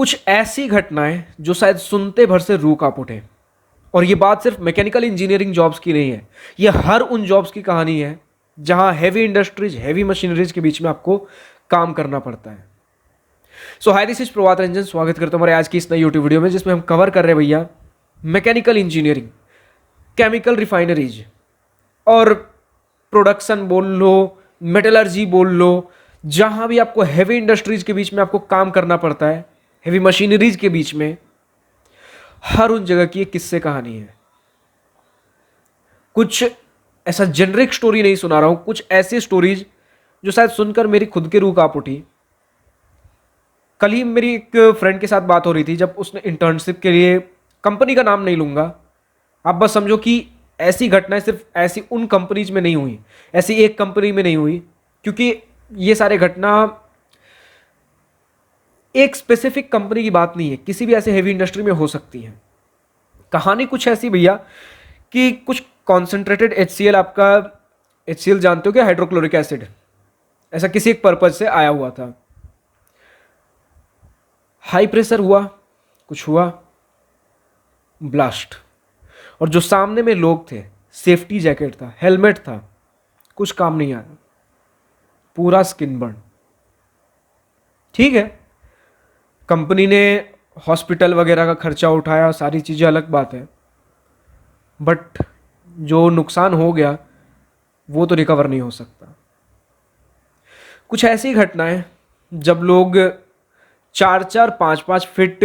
कुछ ऐसी घटनाएं जो शायद सुनते भर से रूह कांप उठे। और ये बात सिर्फ मैकेनिकल इंजीनियरिंग जॉब्स की नहीं है, ये हर उन जॉब्स की कहानी है जहां हैवी इंडस्ट्रीज, हैवी मशीनरीज के बीच में आपको काम करना पड़ता है। सो हाय, दिस इज प्रभात रंजन। स्वागत करता हूं हमारे आज की इस नई यूट्यूब वीडियो में, जिसमें हम कवर कर रहे हैं भैया मैकेनिकल इंजीनियरिंग, केमिकल रिफाइनरीज और प्रोडक्शन बोल लो, मेटलर्जी बोल लो, जहां भी आपको हैवी इंडस्ट्रीज के बीच में आपको काम करना पड़ता है, हैवी मशीनरीज के बीच में, हर उन जगह की एक किस्से कहानी है। कुछ ऐसा जेनरिक स्टोरी नहीं सुना रहा हूं, कुछ ऐसी स्टोरीज जो शायद सुनकर मेरी खुद की रूह कांप उठी। कल ही मेरी एक फ्रेंड के साथ बात हो रही थी, जब उसने इंटर्नशिप के लिए, कंपनी का नाम नहीं लूंगा, आप बस समझो कि ऐसी घटनाएं सिर्फ ऐसी उन कंपनीज में नहीं हुई, ऐसी एक कंपनी में नहीं हुई, क्योंकि ये सारे घटना एक स्पेसिफिक कंपनी की बात नहीं है, किसी भी ऐसे हेवी इंडस्ट्री में हो सकती है। कहानी कुछ ऐसी भैया कि कुछ कॉन्सेंट्रेटेड HCl, आपका HCl जानते हो क्या, हाइड्रोक्लोरिक एसिड, ऐसा किसी एक पर्पज से आया हुआ था। हाई प्रेशर हुआ, कुछ हुआ, ब्लास्ट। और जो सामने में लोग थे, सेफ्टी जैकेट था, हेलमेट था, कुछ काम नहीं आया, पूरा स्किन बर्न। ठीक है, कंपनी ने हॉस्पिटल वगैरह का खर्चा उठाया, सारी चीज़ें अलग बात है, बट जो नुकसान हो गया वो तो रिकवर नहीं हो सकता। कुछ ऐसी घटनाएं जब लोग 4-4, 5-5 फीट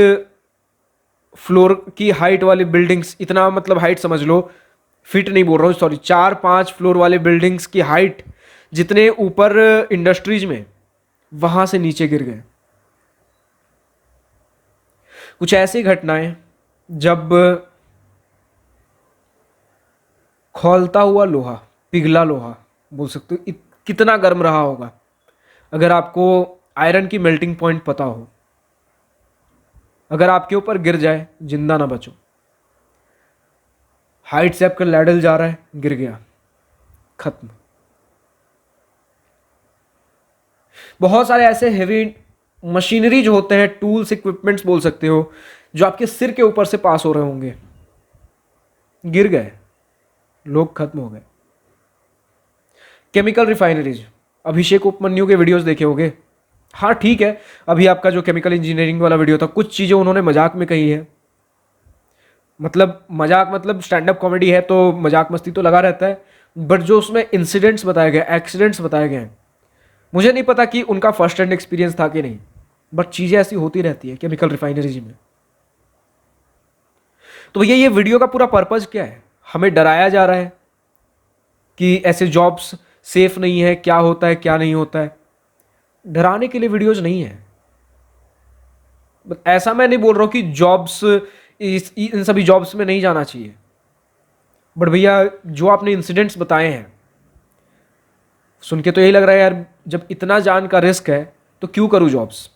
फ्लोर की हाइट वाली बिल्डिंग्स, इतना मतलब हाइट समझ लो, फिट नहीं बोल रहा हूँ, सॉरी, 4-5 फ्लोर वाले बिल्डिंग्स की हाइट जितने ऊपर इंडस्ट्रीज में, वहां से नीचे गिर गए। कुछ ऐसी घटनाएं जब खौलता हुआ लोहा, पिघला लोहा बोल सकते हो, कितना गर्म रहा होगा अगर आपको आयरन की मेल्टिंग पॉइंट पता हो। अगर आपके ऊपर गिर जाए, जिंदा ना बचो। हाइट से आपका लैडल जा रहा है, गिर गया, खत्म। बहुत सारे ऐसे हेवी मशीनरी जो होते हैं, टूल्स, इक्विपमेंट्स बोल सकते हो, जो आपके सिर के ऊपर से पास हो रहे होंगे, गिर गए, लोग खत्म हो गए। केमिकल रिफाइनरीज, अभिषेक उपमन्यु के वीडियोस देखे होंगे। हाँ ठीक है, अभी आपका जो केमिकल इंजीनियरिंग वाला वीडियो था, कुछ चीज़ें उन्होंने मजाक में कही है, मतलब मजाक, मतलब स्टैंड अप कॉमेडी है तो मजाक मस्ती तो लगा रहता है, बट जो उसमें इंसिडेंट्स बताए गए, एक्सीडेंट्स बताए गए हैं, मुझे नहीं पता कि उनका फर्स्ट हैंड एक्सपीरियंस था कि नहीं, बट चीज़ें ऐसी होती रहती है केमिकल रिफाइनरीज में। तो भैया ये वीडियो का पूरा पर्पज क्या है? हमें डराया जा रहा है कि ऐसे जॉब्स सेफ नहीं है, क्या होता है क्या नहीं होता है। डराने के लिए वीडियोज नहीं है। ऐसा मैं नहीं बोल रहा हूं कि जॉब्स, इन सभी जॉब्स में नहीं जाना चाहिए, बट भैया जो आपने इंसिडेंट्स बताए हैं, सुन के तो यही लग रहा है यार, जब इतना जान का रिस्क है तो क्यों करूं जॉब्स।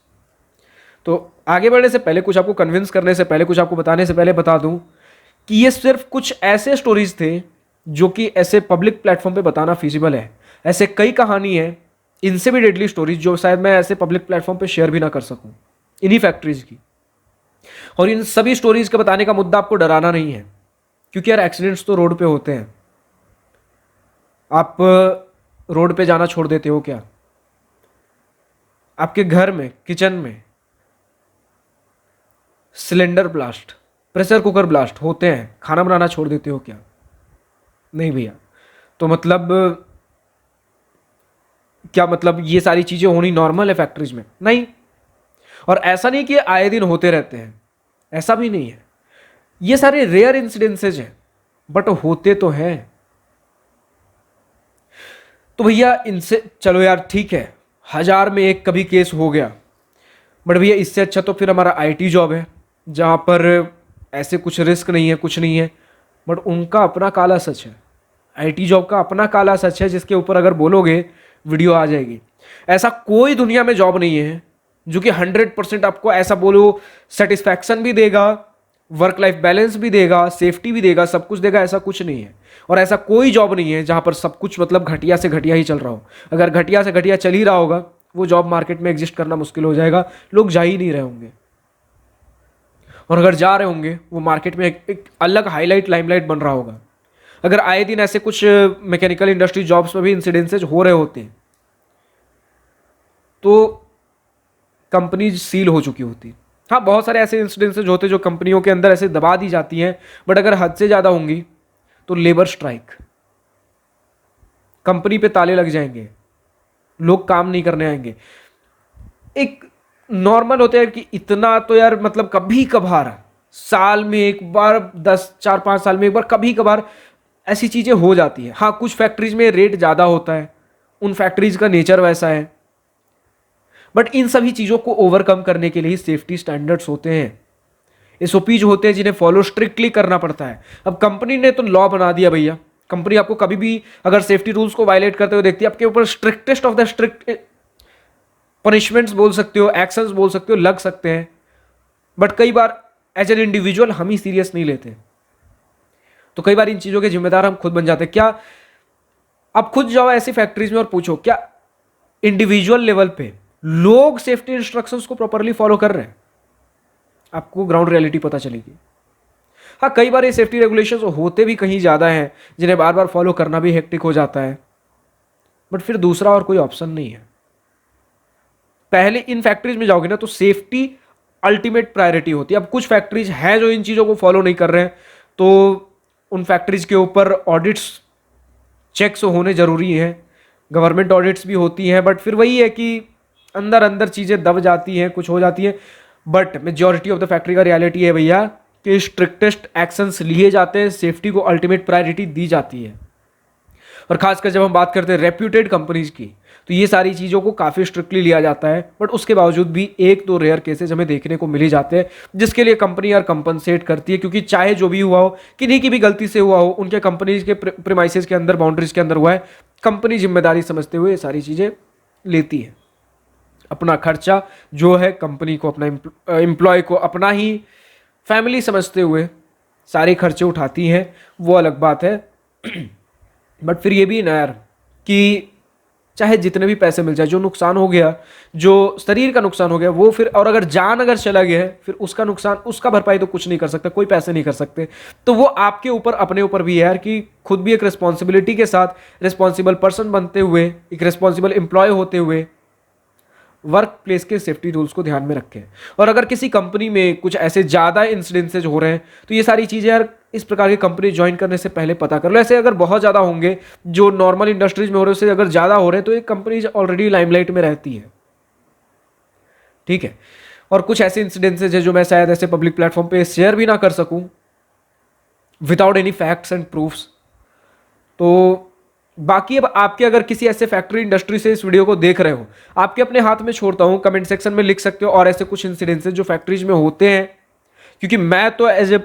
तो आगे बढ़ने से पहले, कुछ आपको कन्विंस करने से पहले, कुछ आपको बताने से पहले बता दूं कि ये सिर्फ कुछ ऐसे स्टोरीज थे जो कि ऐसे पब्लिक प्लेटफॉर्म पे बताना फिजिबल है। ऐसे कई कहानी है, इनसे भी डेडली स्टोरीज, जो शायद मैं ऐसे पब्लिक प्लेटफॉर्म पे शेयर भी ना कर सकूं, इन्हीं फैक्ट्रीज की। और इन सभी स्टोरीज का बताने का मुद्दा आपको डराना नहीं है, क्योंकि यार एक्सीडेंट्स तो रोड पे होते हैं। आप रोड पे जाना छोड़ देते हो क्या? आपके घर में, किचन में cylinder blast, pressure cooker blast होते हैं, खाना बनाना छोड़ देते हो क्या? नहीं भैया। तो मतलब क्या मतलब ये सारी चीजें होनी नॉर्मल है फैक्ट्रीज में? नहीं। और ऐसा नहीं कि आए दिन होते रहते हैं, ऐसा भी नहीं है। ये सारे रेयर इंसिडेंसेज हैं, बट होते तो हैं। तो भैया इनसे, चलो यार ठीक है, 1000 में एक कभी केस हो गया, बट भैया इससे अच्छा तो फिर हमारा IT जॉब है, जहां पर ऐसे कुछ रिस्क नहीं है, कुछ नहीं है, बट उनका अपना काला सच है। IT जॉब का अपना काला सच है, जिसके ऊपर अगर बोलोगे वीडियो आ जाएगी। ऐसा कोई दुनिया में जॉब नहीं है जो कि 100% आपको ऐसा बोलो सेटिस्फैक्शन भी देगा, वर्क लाइफ बैलेंस भी देगा, सेफ्टी भी देगा, सब कुछ देगा, ऐसा कुछ नहीं है। और ऐसा कोई जॉब नहीं है जहां पर सब कुछ मतलब घटिया से घटिया ही चल रहा हो। अगर घटिया से घटिया चल ही रहा होगा, वो जॉब मार्केट में एग्जिस्ट करना मुश्किल हो जाएगा, लोग जा ही नहीं रहे होंगे। और अगर जा रहे होंगे वो मार्केट में एक अलग हाईलाइट लाइमलाइट बन रहा होगा। अगर आए दिन ऐसे कुछ मैकेनिकल इंडस्ट्री जॉब्स में भी इंसिडेंसेज हो रहे होते हैं तो कंपनीज सील हो चुकी होती। हाँ, बहुत सारे ऐसे इंसिडेंसेज होते जो कंपनियों के अंदर ऐसे दबा दी जाती हैं, बट अगर हद से ज़्यादा होंगी तो लेबर स्ट्राइक, कंपनी पे ताले लग जाएंगे, लोग काम नहीं करने आएंगे। एक नॉर्मल होता है कि इतना तो यार मतलब कभी कभार साल में एक बार, 4-5 साल में एक बार कभी कभार ऐसी चीज़ें हो जाती हैं। हाँ, कुछ फैक्ट्रीज में रेट ज़्यादा होता है, उन फैक्ट्रीज का नेचर वैसा है, बट इन सभी चीज़ों को ओवरकम करने के लिए ही सेफ्टी स्टैंडर्ड्स होते हैं, एसओपीज होते हैं जिन्हें फॉलो स्ट्रिक्टली करना पड़ता है। अब कंपनी ने तो लॉ बना दिया भैया, कंपनी आपको कभी भी अगर सेफ्टी रूल्स को वायलेट करते हुए देखती है, आपके ऊपर strictest of the strict punishments बोल सकते हो, एक्शंस बोल सकते हो, लग सकते हैं, बट कई बार एज एन इंडिविजुअल हम ही सीरियस नहीं लेते, तो कई बार इन चीज़ों के जिम्मेदार हम खुद बन जाते हैं। क्या आप खुद जाओ ऐसी फैक्ट्रीज में और पूछो क्या इंडिविजुअल लेवल पे लोग सेफ्टी इंस्ट्रक्शंस को प्रॉपरली फॉलो कर रहे हैं, आपको ग्राउंड रियलिटी पता चलेगी। हाँ, कई बार ये सेफ्टी रेगुलेशंस होते भी कहीं ज़्यादा हैं जिन्हें बार बार फॉलो करना भी हेक्टिक हो जाता है, बट फिर दूसरा और कोई ऑप्शन नहीं है। पहले इन फैक्ट्रीज में जाओगे ना तो सेफ्टी अल्टीमेट प्रायोरिटी होती है। अब कुछ फैक्ट्रीज हैं जो इन चीज़ों को फॉलो नहीं कर रहे हैं, तो उन फैक्ट्रीज के ऊपर ऑडिट्स चेक्स होने ज़रूरी हैं, गवर्नमेंट ऑडिट्स भी होती हैं, बट फिर वही है कि अंदर अंदर चीज़ें दब जाती हैं, कुछ हो जाती हैं। But majority of the factory का रियलिटी है भैया कि स्ट्रिक्टेस्ट एक्शंस लिए जाते हैं, सेफ्टी को अल्टीमेट प्रायोरिटी दी जाती है। और खासकर जब हम बात करते हैं रेप्यूटेड कंपनीज की, तो ये सारी चीज़ों को काफ़ी स्ट्रिक्टली लिया जाता है, बट उसके बावजूद भी एक दो रेयर केसेस हमें देखने को मिल ही जाते हैं, जिसके लिए कंपनी यार कंपनसेट करती है, क्योंकि चाहे जो भी हुआ हो, किन्हीं की भी गलती से हुआ हो, उनके कंपनीज के प्रीमाइसेस के अंदर, बाउंड्रीज के अंदर हुआ है, कंपनी जिम्मेदारी समझते हुए ये सारी चीज़ें लेती है। अपना खर्चा जो है कंपनी को, अपना एम्प्लॉय को अपना ही फैमिली समझते हुए सारे खर्चे उठाती हैं, वो अलग बात है। बट फिर ये भी ना यार कि चाहे जितने भी पैसे मिल जाए, जो नुकसान हो गया, जो शरीर का नुकसान हो गया वो फिर, और अगर जान अगर चला गया है फिर उसका नुकसान, उसका भरपाई तो कुछ नहीं कर सकता, कोई पैसे नहीं कर सकते। तो वो आपके ऊपर, अपने ऊपर भी है यार कि खुद भी एक रिस्पॉन्सिबिलिटी के साथ, रिस्पॉन्सिबल पर्सन बनते हुए, एक रिस्पॉन्सिबल एम्प्लॉय होते हुए वर्क प्लेस के सेफ्टी रूल्स को ध्यान में रखें। और अगर किसी कंपनी में कुछ ऐसे ज़्यादा इंसिडेंसेज हो रहे हैं तो ये सारी चीज़ें यार इस प्रकार की कंपनी ज्वाइन करने से पहले पता कर लो। ऐसे अगर बहुत ज़्यादा होंगे, जो नॉर्मल इंडस्ट्रीज में हो रहे हैं उससे अगर ज़्यादा हो रहे हैं, तो एक कंपनी ऑलरेडी लाइमलाइट में रहती है, ठीक है। और कुछ ऐसे इंसिडेंसेज है जो मैं शायद ऐसे पब्लिक प्लेटफॉर्म पे शेयर भी ना कर सकूं without any facts and proofs. तो बाकी अब आपके, अगर किसी ऐसे फैक्ट्री इंडस्ट्री से इस वीडियो को देख रहे हो, आपके अपने हाथ में छोड़ता हूं, कमेंट सेक्शन में लिख सकते हो और ऐसे कुछ इंसिडेंसेस जो फैक्ट्रीज में होते हैं, क्योंकि मैं तो एज ए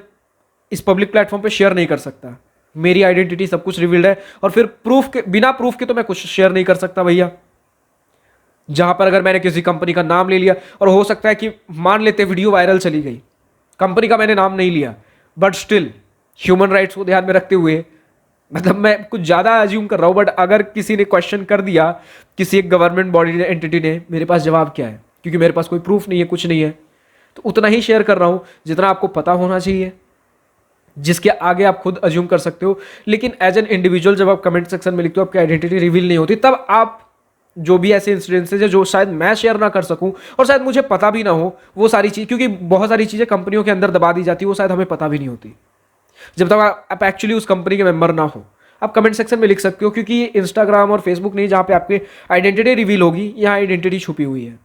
इस पब्लिक प्लेटफॉर्म पे शेयर नहीं कर सकता, मेरी आइडेंटिटी सब कुछ रिवील्ड है, और फिर प्रूफ के, बिना प्रूफ के तो मैं कुछ शेयर नहीं कर सकता भैया। जहां पर अगर मैंने किसी कंपनी का नाम ले लिया, और हो सकता है कि मान लेते वीडियो वायरल चली गई, कंपनी का मैंने नाम नहीं लिया, बट स्टिल ह्यूमन राइट्स को ध्यान में रखते हुए, मतलब मैं कुछ ज़्यादा अज्यूम कर रहा हूँ, बट अगर किसी ने क्वेश्चन कर दिया, किसी एक गवर्नमेंट बॉडी ने, एंटिटी ने, मेरे पास जवाब क्या है, क्योंकि मेरे पास कोई प्रूफ नहीं है, कुछ नहीं है, तो उतना ही शेयर कर रहा हूँ जितना आपको पता होना चाहिए, जिसके आगे आप खुद अज्यूम कर सकते हो। लेकिन एज एन इंडिविजुअल जब आप कमेंट सेक्शन में लिखते हो, आपकी आइडेंटिटी रिवील नहीं होती, तब आप जो भी ऐसे इंसिडेंसेज है जो शायद मैं शेयर ना कर सकूं और शायद मुझे पता भी ना हो, वो सारी चीज़, क्योंकि बहुत सारी चीज़ें कंपनियों के अंदर दबा दी जाती है, वो शायद हमें पता भी नहीं होती जब तक आप एक्चुअली उस कंपनी के मेंबर ना हो। आप कमेंट सेक्शन में लिख सकते हो, क्योंकि इंस्टाग्राम और फेसबुक नहीं जहाँ पे आपकी आइडेंटिटी रिवील होगी, यहाँ आइडेंटिटी छुपी हुई है।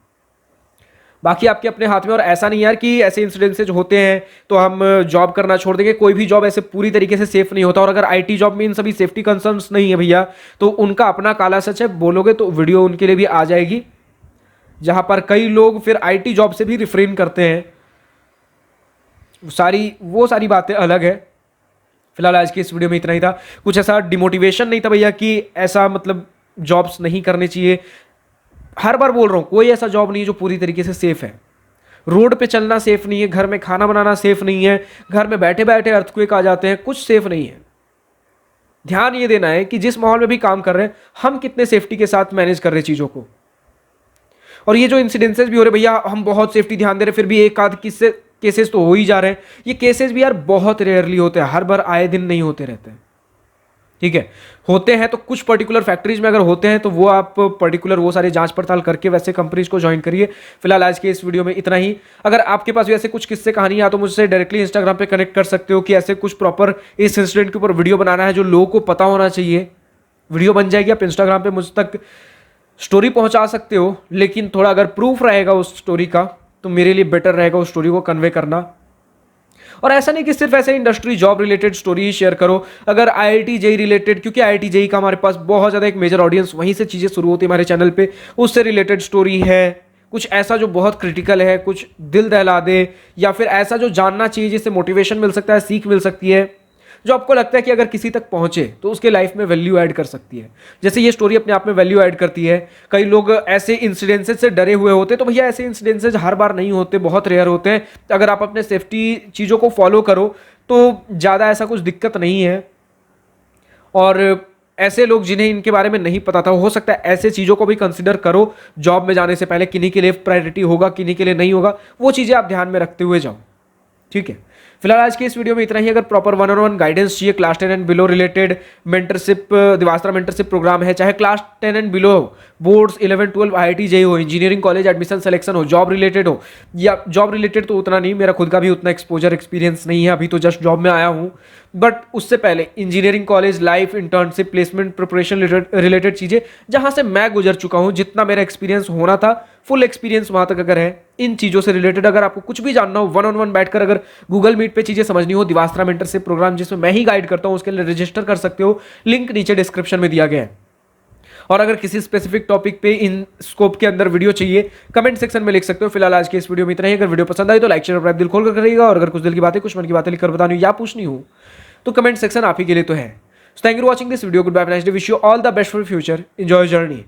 बाकी आपके अपने हाथ में, और ऐसा नहीं यार कि ऐसे इंसिडेंसेज होते हैं तो हम जॉब करना छोड़ देंगे। कोई भी जॉब ऐसे पूरी तरीके से सेफ नहीं होता, और अगर आईटी जॉब में इन सभी सेफ्टी कंसर्न्स नहीं है भैया, तो उनका अपना काला सच है, बोलोगे तो वीडियो उनके लिए भी आ जाएगी, जहां पर कई लोग फिर आईटी जॉब से भी रिफ्रेन करते हैं। वो सारी बातें अलग है। फिलहाल आज की इस वीडियो में इतना ही था। कुछ ऐसा डिमोटिवेशन नहीं था भैया कि ऐसा मतलब जॉब्स नहीं करनी चाहिए। हर बार बोल रहा हूं, कोई ऐसा जॉब नहीं है जो पूरी तरीके से सेफ है। रोड पे चलना सेफ नहीं है, घर में खाना बनाना सेफ नहीं है, घर में बैठे बैठे अर्थक्वेक आ जाते हैं, कुछ सेफ नहीं है। ध्यान ये देना है कि जिस माहौल में भी काम कर रहे हैं, हम कितने सेफ्टी के साथ मैनेज कर रहे हैं चीजों को। और ये जो इंसिडेंसेस भी हो रहे भैया, हम बहुत सेफ्टी ध्यान दे रहे, फिर भी एक आध केसेस तो हो ही जा रहे हैं। ये केसेस भी यार बहुत रेयरली होते हैं, हर बार आए दिन नहीं होते रहते हैं, ठीक है। होते हैं तो कुछ पर्टिकुलर फैक्ट्रीज में अगर होते हैं तो वो आप पर्टिकुलर वो सारी जांच पड़ताल करके वैसे कंपनीज को ज्वाइन करिए। फिलहाल आज के इस वीडियो में इतना ही। अगर आपके पास भी ऐसे कुछ किस्से कहानी या तो मुझसे डायरेक्टली इंस्टाग्राम पे कनेक्ट कर सकते हो कि ऐसे कुछ प्रॉपर इस इंसिडेंट के ऊपर वीडियो बनाना है जो लोगों को पता होना चाहिए, वीडियो बन जाएगी। आप इंस्टाग्राम पे मुझ तक स्टोरी पहुंचा सकते हो, लेकिन थोड़ा अगर प्रूफ रहेगा उस स्टोरी का तो मेरे लिए बेटर रहेगा उस स्टोरी को कन्वे करना। और ऐसा नहीं कि सिर्फ ऐसे इंडस्ट्री जॉब रिलेटेड स्टोरी ही शेयर करो। अगर आईआईटी जेई रिलेटेड, क्योंकि आईआईटी जेई का हमारे पास बहुत ज़्यादा एक मेजर ऑडियंस वहीं से चीज़ें शुरू होती है हमारे चैनल पे, उससे रिलेटेड स्टोरी है, कुछ ऐसा जो बहुत क्रिटिकल है, कुछ दिल दहला दे, या फिर ऐसा जो जानना चाहिए जिससे मोटिवेशन मिल सकता है, सीख मिल सकती है, जो आपको लगता है कि अगर किसी तक पहुंचे तो उसके लाइफ में वैल्यू ऐड कर सकती है। जैसे ये स्टोरी अपने आप में वैल्यू ऐड करती है। कई लोग ऐसे इंसिडेंसेस से डरे हुए होते, तो भैया ऐसे इंसिडेंसेस हर बार नहीं होते, बहुत रेयर होते हैं। अगर आप अपने सेफ्टी चीज़ों को फॉलो करो तो ज़्यादा ऐसा कुछ दिक्कत नहीं है। और ऐसे लोग जिन्हें इनके बारे में नहीं पता था, हो सकता है ऐसे चीज़ों को भी कंसिडर करो जॉब में जाने से पहले, किन्हीं के लिए प्रायोरिटी होगा, किन्हीं के लिए नहीं होगा, वो चीज़ें आप ध्यान में रखते हुए जाओ, ठीक है। फिलहाल आज की इस वीडियो में इतना ही। अगर प्रॉपर 1-on-1 गाइडेंस चाहिए, class 10 and below related mentorship, Divastra mentorship program है, चाहे class 10 and below boards 11 12 IIT JEE हो, इंजीनियरिंग कॉलेज एडमिशन सिलेक्शन हो, जॉब रिलेटेड हो, या जॉब रिलेटेड तो उतना नहीं, मेरा खुद का भी उतना एक्सपोजर एक्सपीरियंस नहीं है, अभी तो जस्ट जॉब में आया हूँ, बट उससे पहले engineering college life, internship, placement preparation related चीज़ें जहाँ से मैं गुजर चुका हूँ, जितना मेरा एक्सपीरियंस होना था, फुल एक्सपीरियंस वहाँ तक अगर है, इन चीज़ों से रिलेटेड अगर आपको कुछ भी जानना हो, 1-on-1 बैठकर अगर गूगल मीट पे चीज़ें समझनी हो, दिवास्त्रा मेंटरशिप प्रोग्राम जिसमें मैं ही गाइड करता हूँ, उसके लिए रजिस्टर कर सकते हो, लिंक नीचे डिस्क्रिप्शन में दिया गया है। और अगर किसी स्पेसिफिक टॉपिक पे इन स्कोप के अंदर वीडियो चाहिए, कमेंट सेक्शन में लिख सकते हो। फिलहाल आज के इस वीडियो में इतना ही। अगर वीडियो पसंद आई तो लाइक शेयर और दिल खोल कर करिएगा, और अगर कुछ दिल की बातें, कुछ मन की बातें लिखकर बतानी हो या पूछनी हो तो कमेंट सेक्शन आप ही के लिए तो है। Thank you for watching this video. Good bye, nice day, wish you all the best for future, enjoy journey.